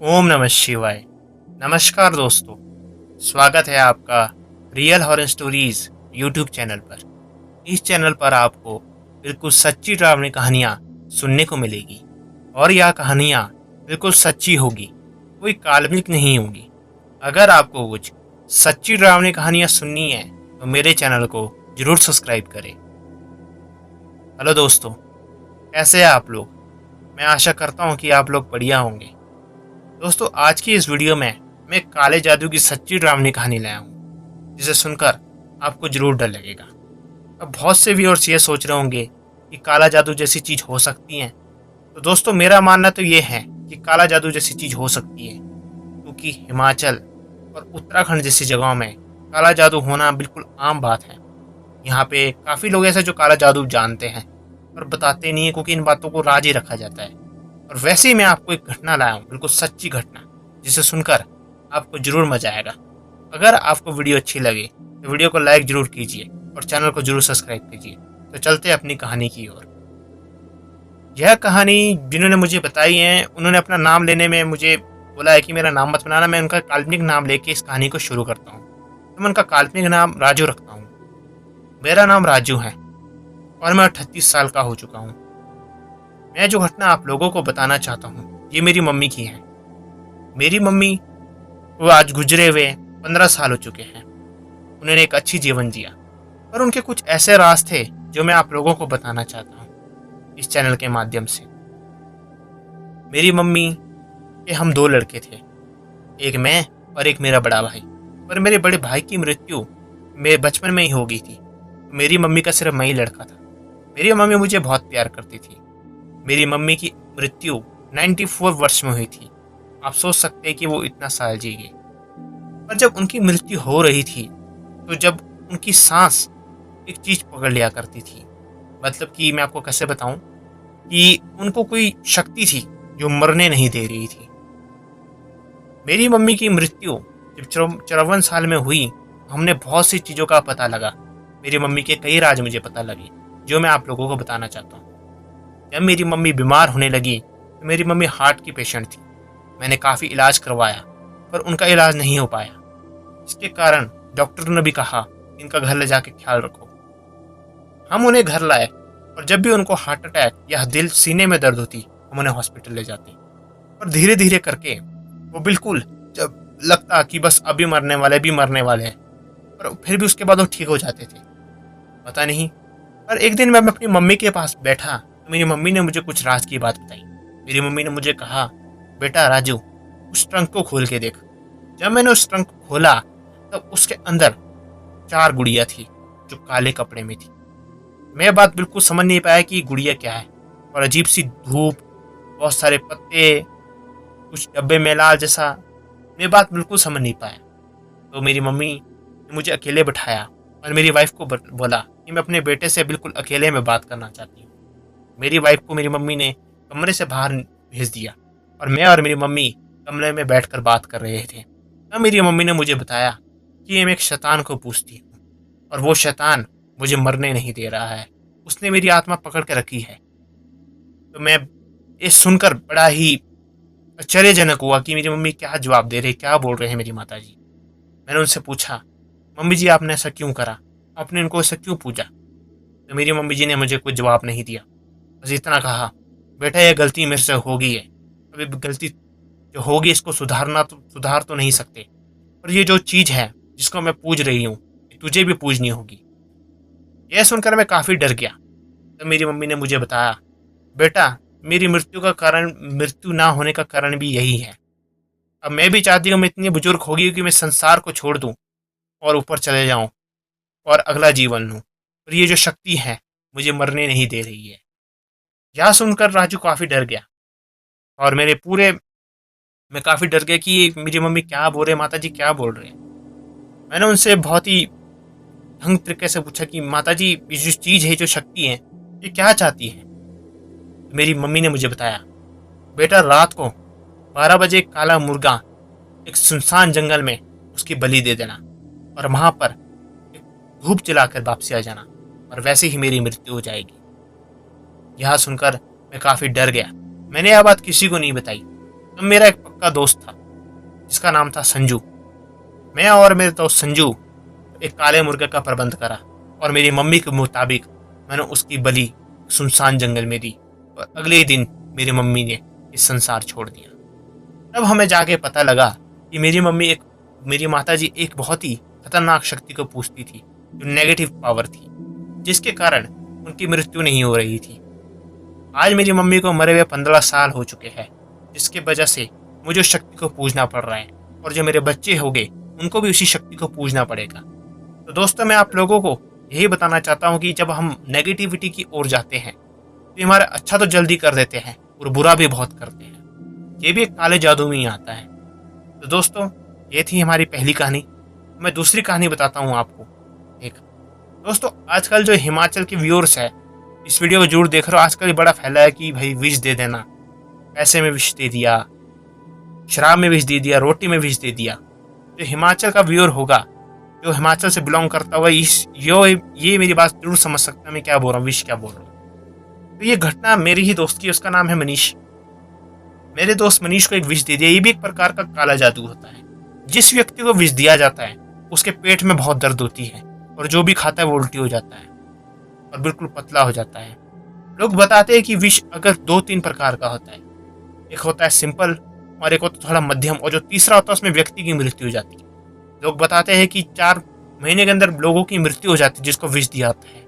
ओम नमः शिवाय। नमस्कार दोस्तों, स्वागत है आपका real horror stories YouTube channel पर। इस चैनल पर आपको बिल्कुल सच्ची डरावनी कहानियाँ सुनने को मिलेगी और यह कहानियाँ बिल्कुल सच्ची होगी, कोई काल्पनिक नहीं होगी। अगर आपको कुछ सच्ची डरावनी कहानियाँ सुननी है तो मेरे चैनल को जरूर सब्सक्राइब करें। हेलो दोस्तों, कैसे हैं आप लोग? मैं आशा करता हूँ कि आप लोग बढ़िया होंगे। दोस्तों, आज की इस वीडियो में मैं काले जादू की सच्ची डरावनी कहानी लाया हूँ, जिसे सुनकर आपको जरूर डर लगेगा। अब बहुत से व्यूअर्स ये सोच रहे होंगे कि काला जादू जैसी चीज हो सकती है। तो दोस्तों, मेरा मानना तो ये है कि काला जादू जैसी चीज हो सकती है, क्योंकि हिमाचल और उत्तराखंड जैसी जगहों में काला जादू होना बिल्कुल आम बात है। यहाँ पे काफी लोग ऐसे जो काला जादू जानते हैं और बताते नहीं है, क्योंकि इन बातों को राज ही रखा जाता है। और वैसे ही मैं आपको एक घटना लाया हूँ, बिल्कुल सच्ची घटना, जिसे सुनकर आपको जरूर मजा आएगा। अगर आपको वीडियो अच्छी लगे तो वीडियो को लाइक जरूर कीजिए और चैनल को जरूर सब्सक्राइब कीजिए। तो चलते हैं अपनी कहानी की ओर। यह कहानी जिन्होंने मुझे बताई है, उन्होंने अपना नाम लेने में मुझे बोला है कि मेरा नाम मत बनाना, मैं उनका काल्पनिक नाम लेके इस कहानी को शुरू करता हूँ। तो मैं उनका काल्पनिक नाम राजू रखता हूँ। मेरा नाम राजू है और मैं 38 साल का हो चुका हूँ। मैं जो घटना आप लोगों को बताना चाहता हूँ ये मेरी मम्मी की है। मेरी मम्मी वो आज गुजरे हुए 15 साल हो चुके हैं। उन्होंने एक अच्छी जीवन जिया, पर उनके कुछ ऐसे राज थे जो मैं आप लोगों को बताना चाहता हूँ इस चैनल के माध्यम से। मेरी मम्मी के हम 2 लड़के थे, एक मैं और एक मेरा बड़ा भाई। पर मेरे बड़े भाई की मृत्यु मेरे बचपन में ही हो गई थी। मेरी मम्मी का सिर्फ मैं ही लड़का था। मेरी मम्मी मुझे बहुत प्यार करती थी। मेरी मम्मी की मृत्यु 94 वर्ष में हुई थी। आप सोच सकते हैं कि वो इतना साल जी गए। पर जब उनकी मृत्यु हो रही थी, तो जब उनकी सांस एक चीज पकड़ लिया करती थी, मतलब कि मैं आपको कैसे बताऊं कि उनको कोई शक्ति थी जो मरने नहीं दे रही थी। मेरी मम्मी की मृत्यु जब 54 साल में हुई, हमने बहुत सी चीजों का पता लगा। मेरी मम्मी के कई राज मुझे पता लगे जो मैं आप लोगों को बताना चाहता हूँ। जब मेरी मम्मी बीमार होने लगी तो मेरी मम्मी हार्ट की पेशेंट थी। मैंने काफ़ी इलाज करवाया पर उनका इलाज नहीं हो पाया। इसके कारण डॉक्टर ने भी कहा इनका घर ले जाके ख्याल रखो। हम उन्हें घर लाए और जब भी उनको हार्ट अटैक या दिल सीने में दर्द होती हम उन्हें हॉस्पिटल ले जाते। और धीरे धीरे करके वो बिल्कुल, जब लगता कि बस अभी मरने वाले हैं, पर फिर भी उसके बाद वो ठीक हो जाते थे। पता नहीं। पर एक दिन मैं अपनी मम्मी के पास बैठा तो मेरी मम्मी ने मुझे कुछ राज की बात बताई। मेरी मम्मी ने मुझे कहा, बेटा राजू, उस ट्रंक को खोल के देख। जब मैंने उस ट्रंक को खोला तब उसके अंदर 4 गुड़िया थी जो काले कपड़े में थी। मैं बात बिल्कुल समझ नहीं पाया कि गुड़िया क्या है, और अजीब सी धूप, बहुत सारे पत्ते, कुछ डब्बे में लाल जैसा। मैं बात बिल्कुल समझ नहीं पाया। तो मेरी मम्मी ने मुझे अकेले बिठाया और मेरी वाइफ को बोला कि मैं अपने बेटे से बिल्कुल अकेले में बात करना चाहती हूँ। मेरी वाइफ को मेरी मम्मी ने कमरे से बाहर भेज दिया और मैं और मेरी मम्मी कमरे में बैठकर बात कर रहे थे। तब मेरी मम्मी ने मुझे बताया कि मैं एक शैतान को पूछती हूँ और वो शैतान मुझे मरने नहीं दे रहा है, उसने मेरी आत्मा पकड़ के रखी है। तो मैं ये सुनकर बड़ा ही आश्चर्यजनक हुआ कि मेरी मम्मी क्या जवाब दे रही, क्या बोल रहे हैं मेरी माता जी। मैंने उनसे पूछा, मम्मी जी आपने ऐसा क्यों करा, आपने इनको ऐसा क्यों पूछा? तो मेरी मम्मी जी ने मुझे कोई जवाब नहीं दिया, बस इतना कहा, बेटा ये गलती मेरे से हो गई है, अभी गलती जो होगी इसको सुधार तो नहीं सकते, पर ये जो चीज़ है जिसको मैं पूज रही हूँ तुझे भी पूजनी होगी। यह सुनकर मैं काफ़ी डर गया। तो मेरी मम्मी ने मुझे बताया, बेटा मेरी मृत्यु ना होने का कारण भी यही है। अब मैं भी चाहती हूँ मैं इतनी बुजुर्ग हो गई कि मैं संसार को छोड़ दूँ और ऊपर चले जाऊँ और अगला जीवन लूँ, पर ये जो शक्ति है मुझे मरने नहीं दे रही है। यह सुनकर राजू काफ़ी डर गया और मैं काफ़ी डर गया कि मेरी मम्मी क्या बोल रहे हैं, माता जी क्या बोल रहे हैं। मैंने उनसे बहुत ही ढंग तरीके से पूछा कि माता जी ये जो चीज़ है, जो शक्ति है, ये क्या चाहती है? मेरी मम्मी ने मुझे बताया, बेटा रात को 12 बजे काला मुर्गा एक सुनसान जंगल में उसकी बलि दे देना और वहां पर एक धूप जलाकर वापसी आ जाना, और वैसे ही मेरी मृत्यु हो जाएगी। यह सुनकर मैं काफ़ी डर गया। मैंने यह बात किसी को नहीं बताई। तो तब मेरा एक पक्का दोस्त था जिसका नाम था संजू। मैं और मेरे दोस्त संजू एक काले मुर्गे का प्रबंध करा और मेरी मम्मी के मुताबिक मैंने उसकी बलि सुनसान जंगल में दी और अगले ही दिन मेरी मम्मी ने इस संसार छोड़ दिया। तब हमें जाके पता लगा कि मेरी माताजी एक बहुत ही खतरनाक शक्ति को पूजती थी जो नेगेटिव पावर थी, जिसके कारण उनकी मृत्यु नहीं हो रही थी। आज मेरी मम्मी को मरे हुए 15 साल हो चुके हैं, जिसके वजह से मुझे उस शक्ति को पूजना पड़ रहा है और जो मेरे बच्चे होंगे उनको भी उसी शक्ति को पूजना पड़ेगा। तो दोस्तों, मैं आप लोगों को यही बताना चाहता हूँ कि जब हम नेगेटिविटी की ओर जाते हैं तो हमारा अच्छा तो जल्दी कर देते हैं और बुरा भी बहुत करते हैं। ये भी एक काले जादू में ही आता है। तो दोस्तों, ये थी हमारी पहली कहानी। मैं दूसरी कहानी बताता हूँ आपको। एक दोस्तों, आजकल जो हिमाचल के व्यूअर्स है, इस वीडियो को जरूर देख रहे हो। आजकल बड़ा फैला है कि भाई विष दे देना, पैसे में विष दे दिया, शराब में विष दे दिया, रोटी में विष दे दिया। जो हिमाचल का व्यूअर होगा, जो हिमाचल से बिलोंग करता हुआ, ये मेरी बात जरूर समझ सकता है मैं क्या बोल रहा हूँ, विष क्या बोल रहा हूँ। तो ये घटना मेरी ही दोस्त की, उसका नाम है मनीष। मेरे दोस्त मनीष को एक विष दे दिया। ये भी एक प्रकार का काला जादू होता है। जिस व्यक्ति को विष दिया जाता है उसके पेट में बहुत दर्द होती है और जो भी खाता है वो उल्टी हो जाता है और बिल्कुल पतला हो जाता है। लोग बताते हैं कि विष अगर 2-3 प्रकार का होता है। एक होता है सिंपल और एक होता है थोड़ा मध्यम, और जो तीसरा होता है उसमें व्यक्ति की मृत्यु हो जाती है। लोग बताते हैं कि 4 महीने के अंदर लोगों की मृत्यु हो जाती है जिसको विष दिया जाता है।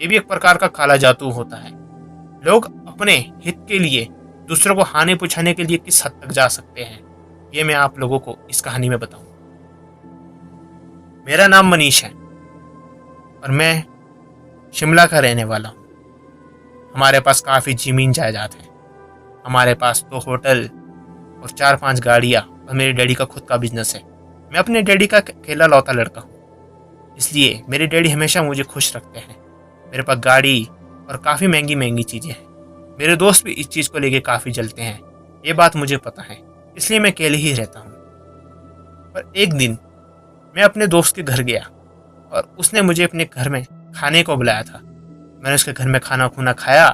ये भी एक प्रकार का काला जादू होता है। लोग अपने हित के लिए दूसरों को हानि पहुंचाने के लिए किस हद तक जा सकते हैं, ये मैं आप लोगों को इस कहानी में बताऊं। मेरा नाम मनीष है और मैं शिमला का रहने वाला हूं। हमारे पास काफ़ी ज़मीन जायदाद है। हमारे पास 2 होटल और 4-5 गाड़ियाँ और मेरे डैडी का खुद का बिजनेस है। मैं अपने डैडी का अकेला लौता लड़का हूँ, इसलिए मेरे डैडी हमेशा मुझे खुश रखते हैं। मेरे पास गाड़ी और काफ़ी महंगी महंगी चीज़ें हैं। मेरे दोस्त भी इस चीज़ को लेके काफ़ी जलते हैं, ये बात मुझे पता है, इसलिए मैं अकेले ही रहता हूँ। पर एक दिन मैं अपने दोस्त के घर गया और उसने मुझे अपने घर में खाने को बुलाया था। मैंने उसके घर में खाना खूना खाया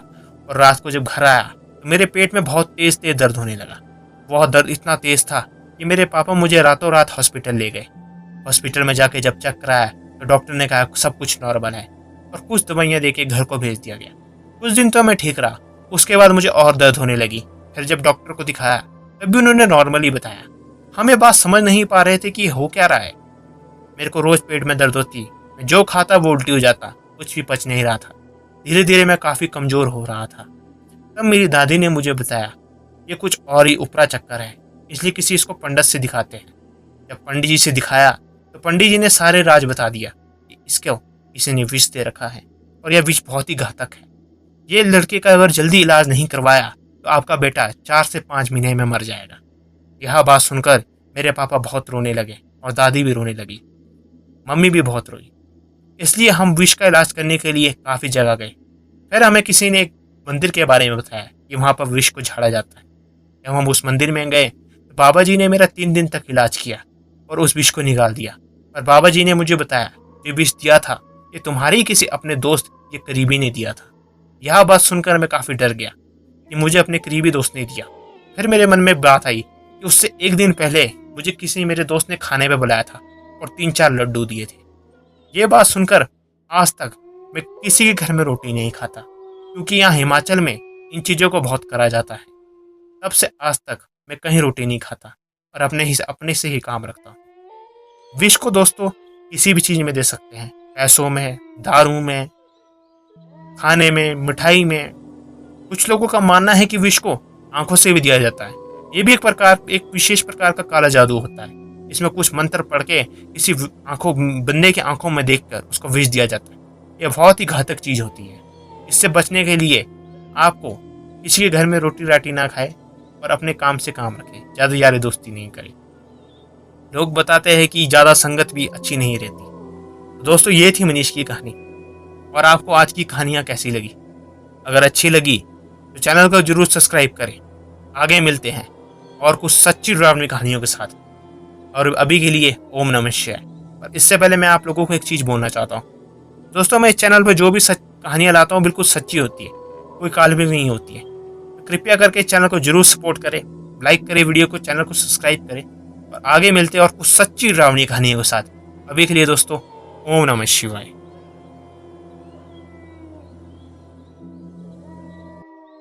और रात को जब घर आया तो मेरे पेट में बहुत तेज़ तेज़ दर्द होने लगा। बहुत दर्द इतना तेज़ था कि मेरे पापा मुझे रातों रात हॉस्पिटल ले गए। हॉस्पिटल में जाके जब चेक कराया तो डॉक्टर ने कहा सब कुछ नॉर्मल है और कुछ दवाइयाँ देके घर को भेज दिया गया। कुछ दिन तो मैं ठीक रहा, उसके बाद मुझे और दर्द होने लगी। फिर जब डॉक्टर को दिखाया तब भी उन्होंने नॉर्मली बताया। हम ये बात समझ नहीं पा रहे थे कि हो क्या रहा है। मेरे को रोज़ पेट में दर्द होती, मैं जो खाता वो उल्टी हो जाता, कुछ भी पच नहीं रहा था। धीरे धीरे मैं काफ़ी कमज़ोर हो रहा था। तब मेरी दादी ने मुझे बताया ये कुछ और ही ऊपरा चक्कर है, इसलिए किसी इसको पंडित से दिखाते हैं। जब पंडित जी से दिखाया तो पंडित जी ने सारे राज बता दिया कि इसको किसी ने विष दे रखा है और यह विष बहुत ही घातक है। ये लड़के का अगर जल्दी इलाज नहीं करवाया तो आपका बेटा 4 से 5 महीने में मर जाएगा। यह बात सुनकर मेरे पापा बहुत रोने लगे और दादी भी रोने लगी, मम्मी भी बहुत रोई। इसलिए हम विष का इलाज करने के लिए काफ़ी जगह गए। फिर हमें किसी ने एक मंदिर के बारे में बताया कि वहाँ पर विष को झाड़ा जाता है। जब हम उस मंदिर में गए तो बाबा जी ने मेरा 3 दिन तक इलाज किया और उस विष को निकाल दिया। और बाबा जी ने मुझे बताया ये विष दिया था ये तुम्हारे ही किसी अपने दोस्त ये करीबी ने दिया था। यह बात सुनकर मैं काफ़ी डर गया कि मुझे अपने करीबी दोस्त ने दिया। फिर मेरे मन में बात आई कि उससे एक दिन पहले मुझे किसी मेरे दोस्त ने खाने पे बुलाया था और 3-4 लड्डू दिए थे। ये बात सुनकर आज तक मैं किसी के घर में रोटी नहीं खाता, क्योंकि यहाँ हिमाचल में इन चीज़ों को बहुत करा जाता है। तब से आज तक मैं कहीं रोटी नहीं खाता और अपने से ही काम रखता हूँ। विष को दोस्तों किसी भी चीज़ में दे सकते हैं, पैसों में, दारू में, खाने में, मिठाई में। कुछ लोगों का मानना है कि विष को आंखों से भी दिया जाता है। ये भी एक विशेष प्रकार का काला जादू होता है। इसमें कुछ मंत्र पढ़ के किसी बंदे की आंखों में देखकर उसको विष दिया जाता है। यह बहुत ही घातक चीज़ होती है। इससे बचने के लिए आपको किसी के घर में रोटी राटी ना खाए और अपने काम से काम रखें, ज़्यादा यारी दोस्ती नहीं करें। लोग बताते हैं कि ज़्यादा संगत भी अच्छी नहीं रहती। तो दोस्तों, ये थी मनीष की कहानी। और आपको आज की कहानियाँ कैसी लगी? अगर अच्छी लगी तो चैनल को जरूर सब्सक्राइब करें। आगे मिलते हैं और कुछ सच्ची डरावनी कहानियों के साथ। और अभी के लिए ओम नमः शिवाय। पर इससे पहले मैं आप लोगों को एक चीज़ बोलना चाहता हूँ। दोस्तों, मैं इस चैनल पर जो भी कहानियाँ लाता हूँ बिल्कुल सच्ची होती है, कोई काल्पनिक नहीं होती है। तो कृपया करके इस चैनल को जरूर सपोर्ट करें, लाइक करें वीडियो को, चैनल को सब्सक्राइब करें और आगे मिलते हैं और कुछ सच्ची डरावनी कहानियों के साथ। अभी के लिए दोस्तों, ओम नमः शिवाय।